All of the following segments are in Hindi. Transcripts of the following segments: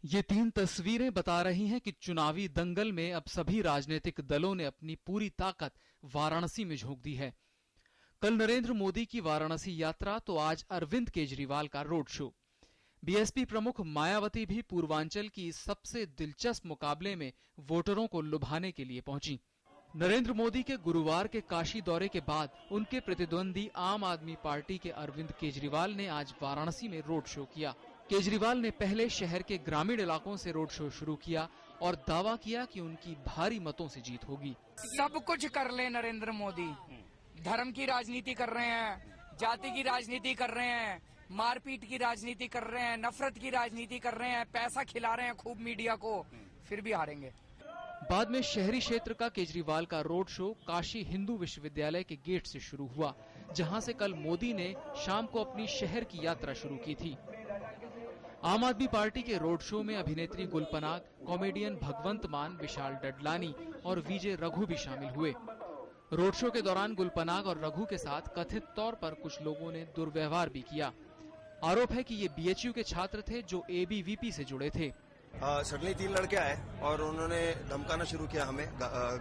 ये 3 तस्वीरें बता रही हैं कि चुनावी दंगल में अब सभी राजनीतिक दलों ने अपनी पूरी ताकत वाराणसी में झोंक दी है। कल नरेंद्र मोदी की वाराणसी यात्रा तो आज अरविंद केजरीवाल का रोड शो। बीएसपी प्रमुख मायावती भी पूर्वांचल की इस सबसे दिलचस्प मुकाबले में वोटरों को लुभाने के लिए पहुंची। नरेंद्र मोदी के गुरुवार के काशी दौरे के बाद उनके प्रतिद्वंदी आम आदमी पार्टी के अरविंद केजरीवाल ने आज वाराणसी में रोड शो किया। केजरीवाल ने पहले शहर के ग्रामीण इलाकों से रोड शो शुरू किया और दावा किया कि उनकी भारी मतों से जीत होगी। सब कुछ कर ले नरेंद्र मोदी, धर्म की राजनीति कर रहे हैं, जाति की राजनीति कर रहे हैं, मारपीट की राजनीति कर रहे हैं, नफरत की राजनीति कर रहे हैं, पैसा खिला रहे हैं खूब मीडिया को, फिर भी हारेंगे। बाद में शहरी क्षेत्र का केजरीवाल का रोड शो काशी हिंदू विश्वविद्यालय के गेट से शुरू हुआ, जहां से कल मोदी ने शाम को अपनी शहर की यात्रा शुरू की थी। आम आदमी पार्टी के रोड शो में अभिनेत्री गुलपनाग, कॉमेडियन भगवंत मान, विशाल डडलानी और विजय रघु भी शामिल हुए। रोड शो के दौरान गुलपनाग और रघु के साथ कथित तौर पर कुछ लोगों ने दुर्व्यवहार भी किया। आरोप है कि ये बीएचयू के छात्र थे जो एबीवीपी से जुड़े थे। सडनली 3 लड़के आए और उन्होंने धमकाना शुरू किया, हमें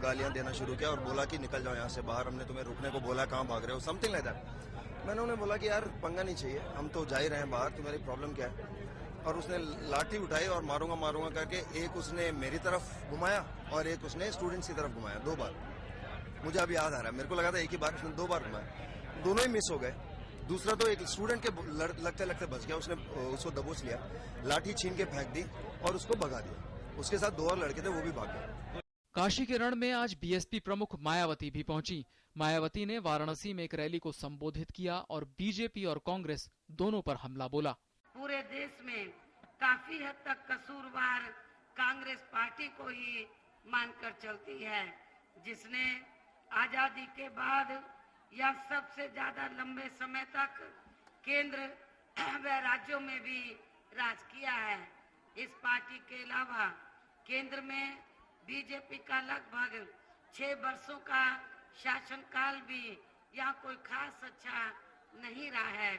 गालियां देना शुरू किया और बोला कि निकल जाओ यहाँ से बाहर, हमने तुम्हें रुकने को बोला, कहाँ भाग रहे हो, समथिंग लाइक दैट। मैंने उन्हें बोला कि यार पंगा नहीं चाहिए, हम तो जा ही रहे हैं बाहर, तुम्हारी प्रॉब्लम क्या है। और उसने लाठी उठाई और मारूंगा मारूंगा करके एक उसने मेरी तरफ घुमाया और एक उसने स्टूडेंट्स की तरफ घुमाया, 2 बार। मुझे अभी याद आ रहा है, मेरे को लगा था एक ही बार, उसने 2 बार घुमाया, दोनों ही मिस हो गए। दूसरा तो एक स्टूडेंट के लगते लगते बच गया, उसने उसको दबोच लिया, लाठी छीन के फेंक दी और उसको भगा दिया। उसके साथ 2 और लड़के थे, वो भी भाग गए। काशी के रण में आज बीएसपी प्रमुख मायावती भी पहुंची। मायावती ने वाराणसी में एक रैली को संबोधित किया और बीजेपी और कांग्रेस दोनों पर हमला बोला। पूरे देश में काफी हद तक कसूरवार कांग्रेस पार्टी को ही मानकर चलती है, जिसने आजादी के बाद या सबसे ज्यादा लंबे समय तक केंद्र व राज्यों में भी राज किया है। इस पार्टी के अलावा केंद्र में बीजेपी का लगभग 6 वर्षों का शासनकाल भी यहाँ कोई खास अच्छा नहीं रहा है।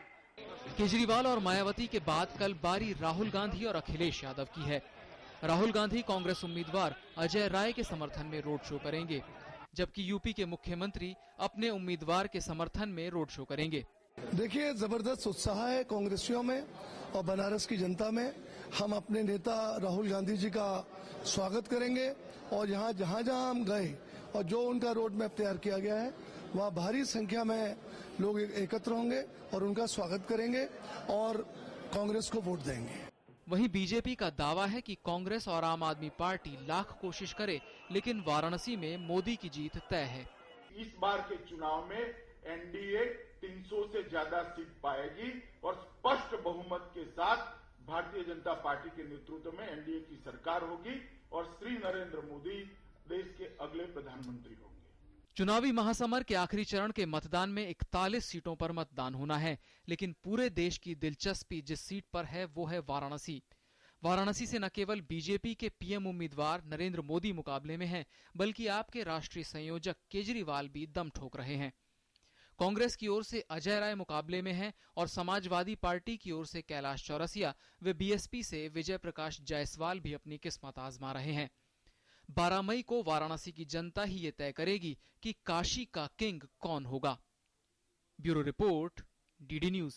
केजरीवाल और मायावती के बाद कल बारी राहुल गांधी और अखिलेश यादव की है। राहुल गांधी कांग्रेस उम्मीदवार अजय राय के समर्थन में रोड शो करेंगे, जबकि यूपी के मुख्यमंत्री अपने उम्मीदवार के समर्थन में रोड शो करेंगे। देखिए, जबरदस्त उत्साह है कांग्रेसियों में और बनारस की जनता में। हम अपने नेता राहुल गांधी जी का स्वागत करेंगे और यहाँ जहाँ हम गए और जो उनका रोड मैप तैयार किया गया है, वहाँ भारी संख्या में लोग एकत्र होंगे और उनका स्वागत करेंगे और कांग्रेस को वोट देंगे। वहीं बीजेपी का दावा है कि कांग्रेस और आम आदमी पार्टी लाख कोशिश करे, लेकिन वाराणसी में मोदी की जीत तय है। इस बार के चुनाव में एनडीए 300 से ज्यादा सीट पाएगी और स्पष्ट बहुमत के साथ भारतीय जनता पार्टी के नेतृत्व में एनडीए की सरकार होगी और श्री नरेंद्र मोदी देश के अगले प्रधानमंत्री होंगे। चुनावी महासमर के आखिरी चरण के मतदान में 41 सीटों पर मतदान होना है, लेकिन पूरे देश की दिलचस्पी जिस सीट पर है वो है वाराणसी। वाराणसी से न केवल बीजेपी के पीएम उम्मीदवार नरेंद्र मोदी मुकाबले में हैं, बल्कि आपके राष्ट्रीय संयोजक केजरीवाल भी दम ठोक रहे हैं। कांग्रेस की ओर से अजय राय मुकाबले में हैं और समाजवादी पार्टी की ओर से कैलाश चौरसिया व बीएसपी से विजय प्रकाश जायसवाल भी अपनी किस्मत आजमा रहे हैं। 12 मई को वाराणसी की जनता ही ये तय करेगी कि काशी का किंग कौन होगा। Bureau report, DD news.